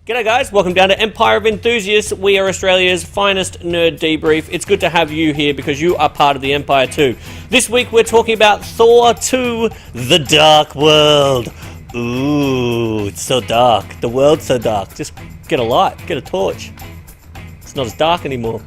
G'day guys, welcome down to Empire of Enthusiasts. We are Australia's finest nerd debrief. It's good to have you here because you are part of the Empire too. This week we're talking about Thor 2, The Dark World. Ooh, it's so dark. The world's so dark. Just get a light, get a torch. It's not as dark anymore.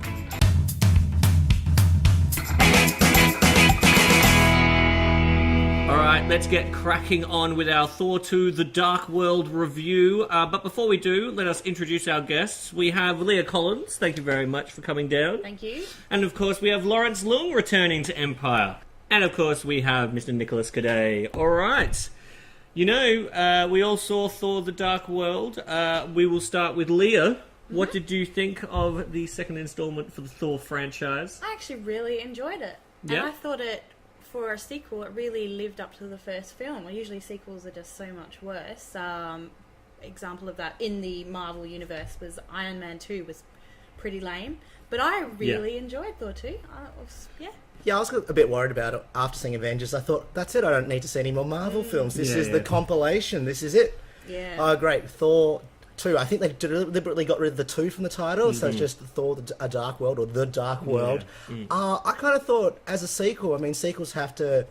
Alright, let's get cracking on with our Thor 2 The Dark World review. But before we do, let us introduce our guests. We have Leah Collins. Thank you very much for coming down. Thank you. And of course we have Leung returning to Empire. And of course we have Mr. Nick Caddaye. Alright. You know, we all saw Thor The Dark World. We will start with Leah. What did you think of the second installment for the Thor franchise? I actually really enjoyed it. Yeah? And I thought for a sequel, it really lived up to the first film. Usually sequels are just so much worse. Example of that in the Marvel universe was Iron Man 2 was pretty lame. But I really enjoyed Thor 2. Yeah, I was a bit worried about it after seeing Avengers. I thought, that's it, I don't need to see any more Marvel films. This is the compilation. This is it. Yeah. Oh, great. Thor 2. I think they deliberately got rid of the 2 from the title, so it's just Thor A Dark World or The Dark World. I kind of thought, as a sequel, I mean, sequels have to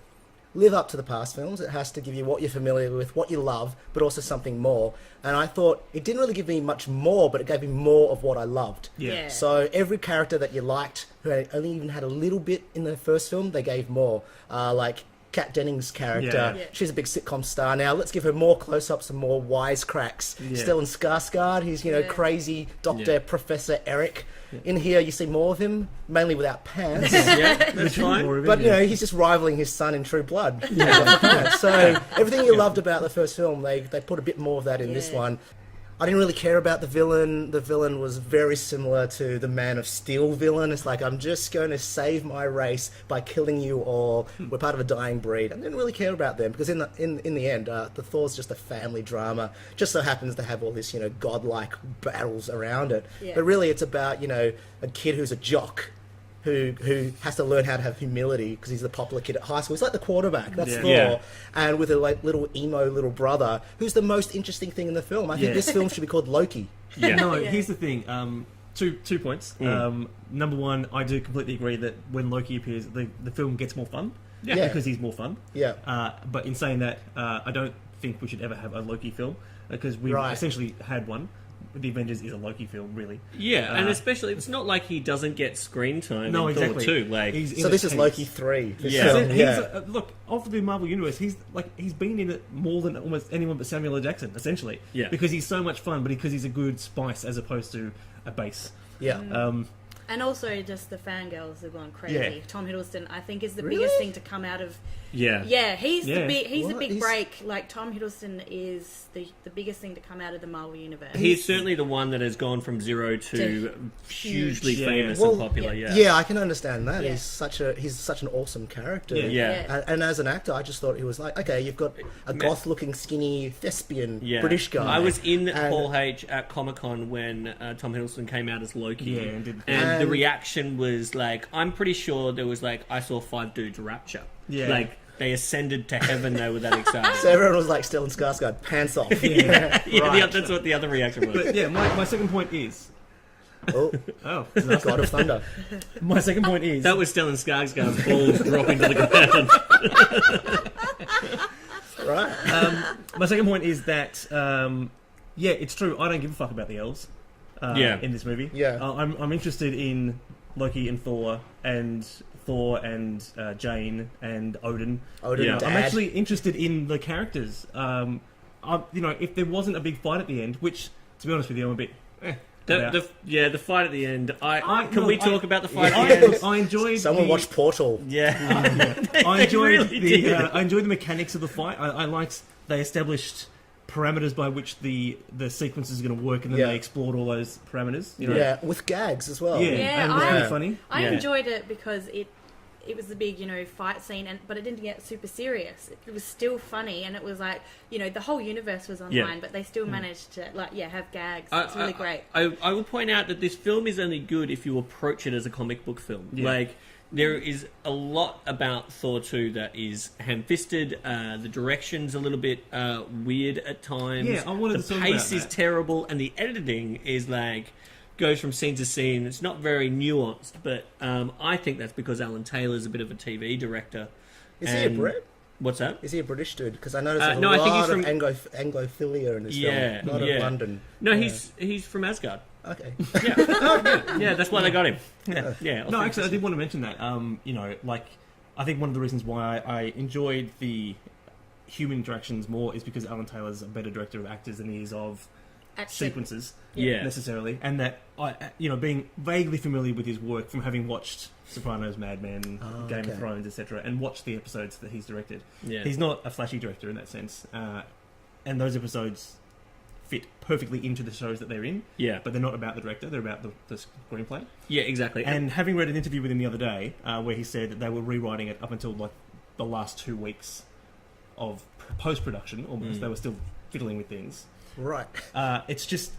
live up to the past films. It has to give you what you're familiar with, what you love, but also something more. And I thought it didn't really give me much more, but it gave me more of what I loved. Yeah. So every character that you liked, who only even had a little bit in the first film, they gave more. Like Kat Dennings' character, she's a big sitcom star now. Let's give her more close-ups and more wisecracks. Stellan Skarsgård, he's, crazy Dr. Professor Eric. In here, you see more of him, mainly without pants. That's fine. But, he's just rivaling his son in True Blood. So everything you loved about the first film, they put a bit more of that in this one. I didn't really care about the villain. The villain was very similar to the Man of Steel villain. It's like, I'm just going to save my race by killing you all. We're part of a dying breed. I didn't really care about them because in the end, the Thor's just a family drama. Just so happens to have all this, godlike battles around it. Yeah. But really, it's about, a kid who's a jock. Who has to learn how to have humility because he's the popular kid at high school. He's like the quarterback. That's Thor. And with a little emo little brother, who's the most interesting thing in the film. I think this film should be called Loki. Here's the thing. Two points. Number one, I do completely agree that when Loki appears, the film gets more fun. Because he's more fun. But in saying that, I don't think we should ever have a Loki film because we've essentially had one. The Avengers is a Loki film, really. Yeah, and especially, it's not like he doesn't get screen time no, in exactly. Thor 2. Like, so this is Loki 3. Look, of the Marvel Universe, he's been in it more than almost anyone but Samuel L. Jackson, essentially. Yeah. Because he's so much fun, but because he's a good spice as opposed to a base. Yeah. And also just the fangirls have gone crazy. Yeah. Tom Hiddleston, I think, is the biggest thing to come out of... Yeah, he's the big break. Like, Tom Hiddleston is the biggest thing to come out of the Marvel Universe. He's certainly the one that has gone from zero to hugely famous and popular. Yeah, I can understand that. He's such an awesome character. And as an actor, I just thought he was like, okay, you've got a goth-looking, skinny, thespian British guy. I was in Paul H at Comic-Con when Tom Hiddleston came out as Loki. And the reaction was like, I'm pretty sure there was like, I saw 5 dudes rapture. Yeah. Like, they ascended to heaven, they were that excited. So everyone was like, Stellan Skarsgård, pants off. That's what the other reaction was. But my second point is... God of Thunder. My second point is... That was Stellan Skarsgård's balls dropping to the ground. Right. My second point is that, it's true, I don't give a fuck about the elves in this movie. I'm interested in Loki and Thor and Jane and Odin. I'm actually interested in the characters. If there wasn't a big fight at the end, which, to be honest with you, I'm a bit... the fight at the end. Can we talk about the fight at the end? I enjoyed... Someone watched Portal. I enjoyed the mechanics of the fight. I liked they established parameters by which the sequence is going to work, and then they explored all those parameters. With gags as well. And it was really funny. I enjoyed it because it was the big, fight scene, but it didn't get super serious. It was still funny, and it was like, the whole universe was online, but they still managed to, have gags. It's really great. I will point out that this film is only good if you approach it as a comic book film. Like, There is a lot about Thor 2 that is ham-fisted. The direction's a little bit weird at times. Yeah, I wanted to talk The about pace is that. terrible, and the editing is like goes from scene to scene. It's not very nuanced, but I think that's because Alan Taylor's a bit of a TV director. Is he a Brit? What's that? Is he a British dude? Because I noticed there's no, a I think he's lot of from- Anglophilia in this Yeah, film. A lot yeah. of London. No, Yeah. he's from Asgard. Okay. Yeah, that's why they got him. Yeah. No, actually, I did want to mention that. I think one of the reasons why I enjoyed the human interactions more is because Alan Taylor's a better director of actors than he is of sequences, necessarily, and that being vaguely familiar with his work from having watched Sopranos, Mad Men, Game of Thrones, etc., and watched the episodes that he's directed. Yeah. He's not a flashy director in that sense, and those episodes fit perfectly into the shows that they're in. Yeah, but they're not about the director; they're about the screenplay. Yeah, exactly. And having read an interview with him the other day, where he said that they were rewriting it up until like the last 2 weeks of post-production, almost they were still fiddling with things. Right. It's just...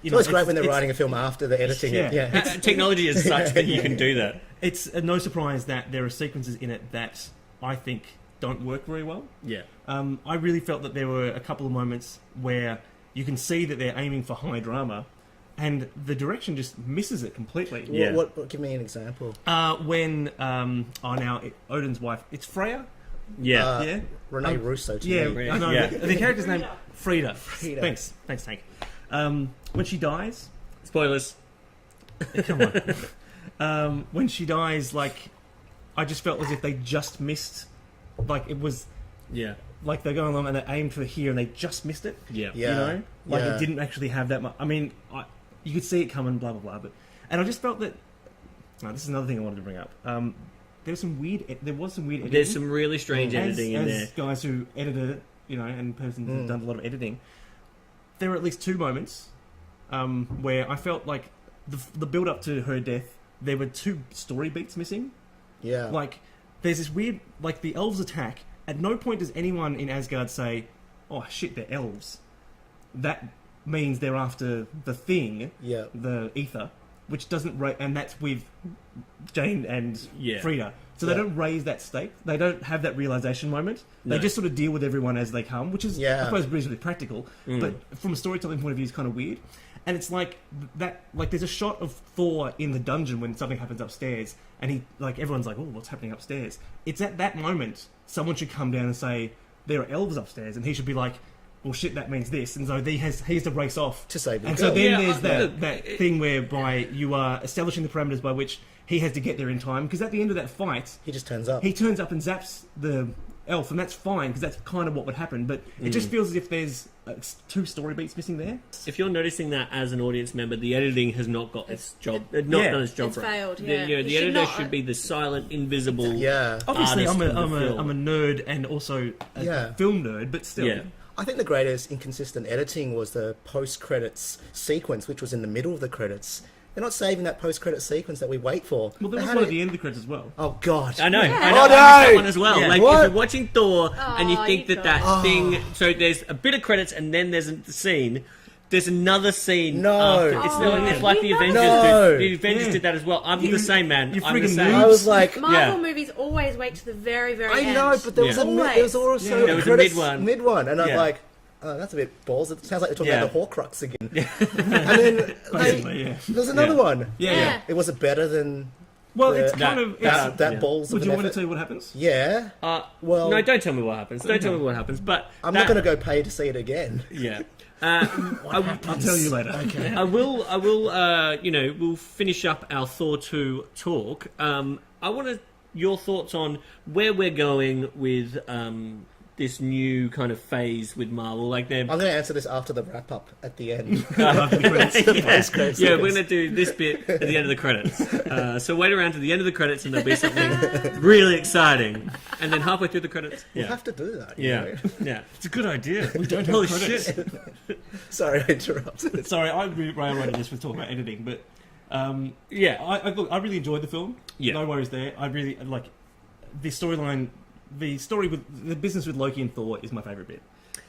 It's always great when they're writing a film after the editing. Yeah. Technology is such that you can do that. It's no surprise that there are sequences in it that I think don't work very well. Yeah. I really felt that there were a couple of moments where you can see that they're aiming for high drama, and the direction just misses it completely. Yeah. What give me an example. When Odin's wife, it's Freya. Yeah. Renee Russo. The character's name Frida. Thanks, Tank. When she dies, spoilers. Come on. When she dies, like, I just felt as if they just missed. Like it was. Yeah. Like they're going along and they aimed for here and they just missed it. Yeah. You know, like it didn't actually have that much. I mean, you could see it coming, blah blah blah. And I just felt that. This is another thing I wanted to bring up. There was some weird editing. There's some really strange editing in there. As guys who edited it, and persons who've done a lot of editing, there were at least 2 moments where I felt like the build up to her death, there were 2 story beats missing. Yeah. Like, there's this weird, like, the elves attack. At no point does anyone in Asgard say, "Oh shit, they're elves." That means they're after the thing, the ether, which doesn't and that's with Jane and Frida. So they don't raise that stake. They don't have that realization moment. They just sort of deal with everyone as they come, which is, I suppose, reasonably practical. But from a storytelling point of view, it's kind of weird. And it's like that. Like, there's a shot of Thor in the dungeon when something happens upstairs, and he, like, everyone's like, "Oh, what's happening upstairs?" It's at that moment someone should come down and say, "There are elves upstairs," and he should be like, "Well, shit, that means this," and so he has to race off to save the And girl. so then there's that thing whereby you are establishing the parameters by which he has to get there in time, because at the end of that fight, he just turns up. He turns up and zaps the elf, and that's fine because that's kind of what would happen. But it just feels as if there's 2 story beats missing there. If you're noticing that as an audience member, the editing has not got its job. Not done its job it's right. Failed. The editor should be the silent, invisible. Yeah. Obviously, artist I'm of the film. a nerd and also a film nerd, but still. Yeah. I think the greatest inconsistent editing was the post-credits sequence, which was in the middle of the credits. They're not saving that post-credit sequence that we wait for. Well, there was one at the end of the credits as well. Oh, God. I know. Yeah. I know. Oh, I missed that no! one as well. Yeah. Like, What? if you're watching Thor and you think that thing... So there's a bit of credits and then there's a scene... There's another scene. No. After. It's like the Avengers No. did. The Avengers did that as well. I'm the same, man. You I'm the friggin' same. I was like... Marvel movies always wait to the very, very end. I know, but there was, there was also There was a credits, mid one. And I'm like... Oh, that's a bit balls. It sounds like they're talking about the Horcrux again. And then there's another one. Yeah. It was better than... Well, it's kind of... That balls Would of you an want to effort. tell you what happens? Yeah. Well... No, don't tell me what happens. Don't tell me what happens. But I'm not going to go pay to see it again. Yeah. I'll tell you later. Okay. I will. We'll finish up our Thor 2 talk. I want your thoughts on where we're going with this new kind of phase with Marvel. Like they're... I'm going to answer this after the wrap-up at the end. Post-credits. Yeah, we're going to do this bit at the end of the credits. So wait around to the end of the credits and there'll be something really exciting. And then halfway through the credits... We'll have to do that. Yeah. It's a good idea. We don't have Holy credits. shit. Sorry, I interrupted. Sorry, I railroaded this with talking about editing, but... I really enjoyed the film. Yeah. No worries there. I really... Like, the storyline... The story with... The business with Loki and Thor is my favourite bit.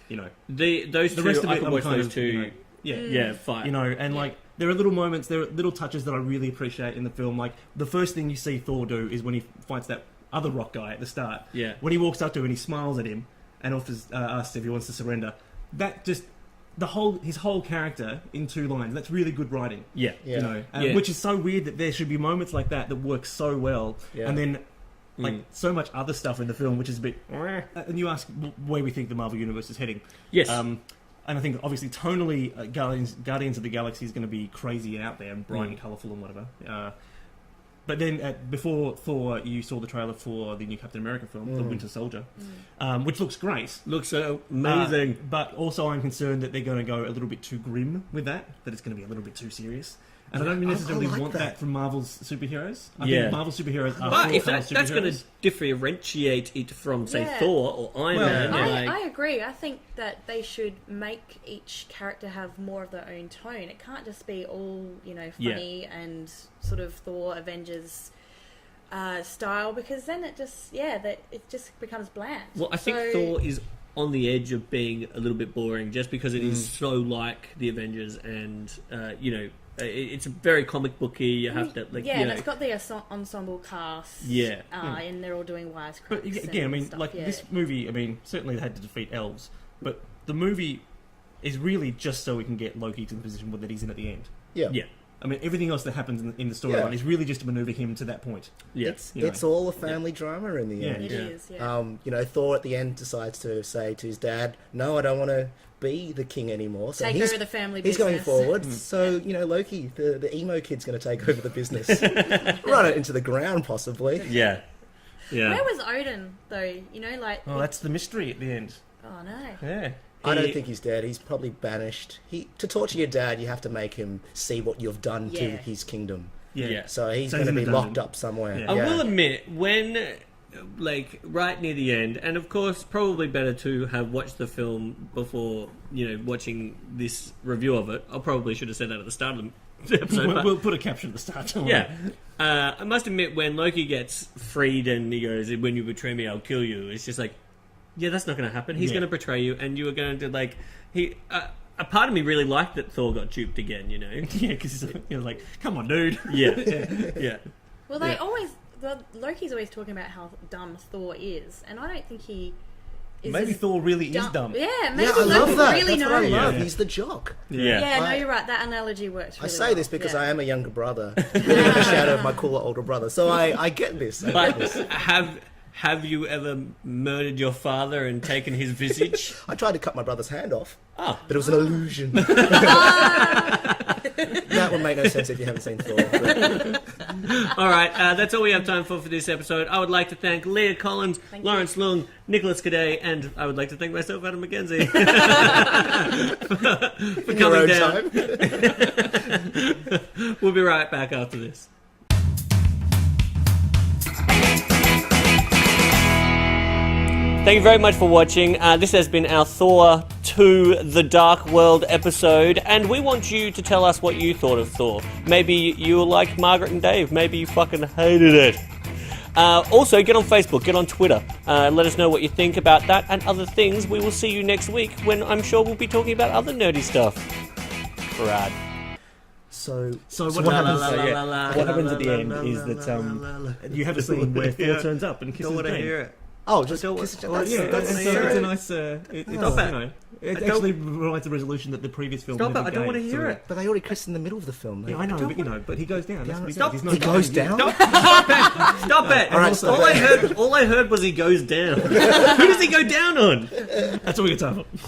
You know. Those the two, rest of I it, could I'm watch kind those of, two... you know, fight. You know, and like... there are little moments, there are little touches that I really appreciate in the film. Like, the first thing you see Thor do is when he fights that other rock guy at the start. Yeah. When he walks up to him and he smiles at him and offers asks if he wants to surrender. That just... his whole character in 2 lines. That's really good writing. Yeah. You know, which is so weird that there should be moments like that work so well, and then so much other stuff in the film which is a bit. And you ask where we think the Marvel Universe is heading. Yes. And I think obviously tonally, Guardians of the Galaxy is going to be crazy and out there and bright and colourful and whatever. But then, before Thor, you saw the trailer for the new Captain America film, The Winter Soldier, which looks great. Looks amazing. But also I'm concerned that they're going to go a little bit too grim with that it's going to be a little bit too serious. And I don't necessarily want that from Marvel's superheroes. I think Marvel superheroes are But if that's going to differentiate it from, say, Thor or Iron Man. I agree. I think that they should make each character have more of their own tone. It can't just be all, funny and sort of Thor, Avengers style, because then it just becomes bland. Well, I think Thor is on the edge of being a little bit boring just because it is so like the Avengers and, it's very comic booky. You have to and it's got the ensemble cast. And they're all doing wisecracks. But again, I mean, this movie. I mean, certainly they had to defeat elves, but the movie is really just so we can get Loki to the position that he's in at the end. Yeah. I mean, everything else that happens in the storyline is really just to maneuver him to that point. Yeah. It's all a family drama in the end. It is. Yeah. Thor at the end decides to say to his dad, "No, I don't want to be the king anymore." So take over the family business. He's going forward. So, Loki, the emo kid's going to take over the business. Run it into the ground, possibly. Yeah. Where was Odin, though? That's the mystery at the end. Oh, no. Yeah. I don't think he's dead. He's probably banished. To torture your dad, you have to make him see what you've done to his kingdom. Yeah. So he's going to be locked up somewhere. I will admit, when... right near the end, and of course probably better to have watched the film before watching this review of it. I probably should have said that at the start of the episode. We'll put a caption at the start. I must admit, when Loki gets freed and he goes, "When you betray me, I'll kill you," it's just like, that's not going to happen. He's going to betray you, and you are going to a part of me really liked that Thor got duped again. Because he's like, come on, dude. Yeah. Well, Loki's always talking about how dumb Thor is, and I don't think he is. Maybe Thor really is dumb. Yeah, maybe I love that. Really That's knows. what I love. He's the jock. No, you're right. That analogy works really I say this because I am a younger brother, in the shadow of my cooler older brother, so I get this. Have you ever murdered your father and taken his visage? I tried to cut my brother's hand off, but it was an illusion. That would make no sense if you haven't seen Thor. All right, that's all we have time for this episode. I would like to thank Leah Collins, Lawrence Leung, Nicholas Caddaye, and I would like to thank myself, Adam McKenzie, for coming down. We'll be right back after this. Thank you very much for watching. This has been our Thor 2 The Dark World episode, and we want you to tell us what you thought of Thor. Maybe you were like Margaret and Dave. Maybe you fucking hated it. Also, get on Facebook, get on Twitter. Let us know what you think about that and other things. We will see you next week when I'm sure we'll be talking about other nerdy stuff. Rad. So what happens at the end is that you have a scene where Thor turns up and kisses Jane. Oh, just it's a nice. It actually provides a resolution that the previous film. Stop it! I don't want to hear it. But they already kissed in the middle of the film. Yeah, I know, but he goes down. That's what he does. He's not. He goes down. Stop it! All I heard was he goes down. Who does he go down on? That's all we got time for.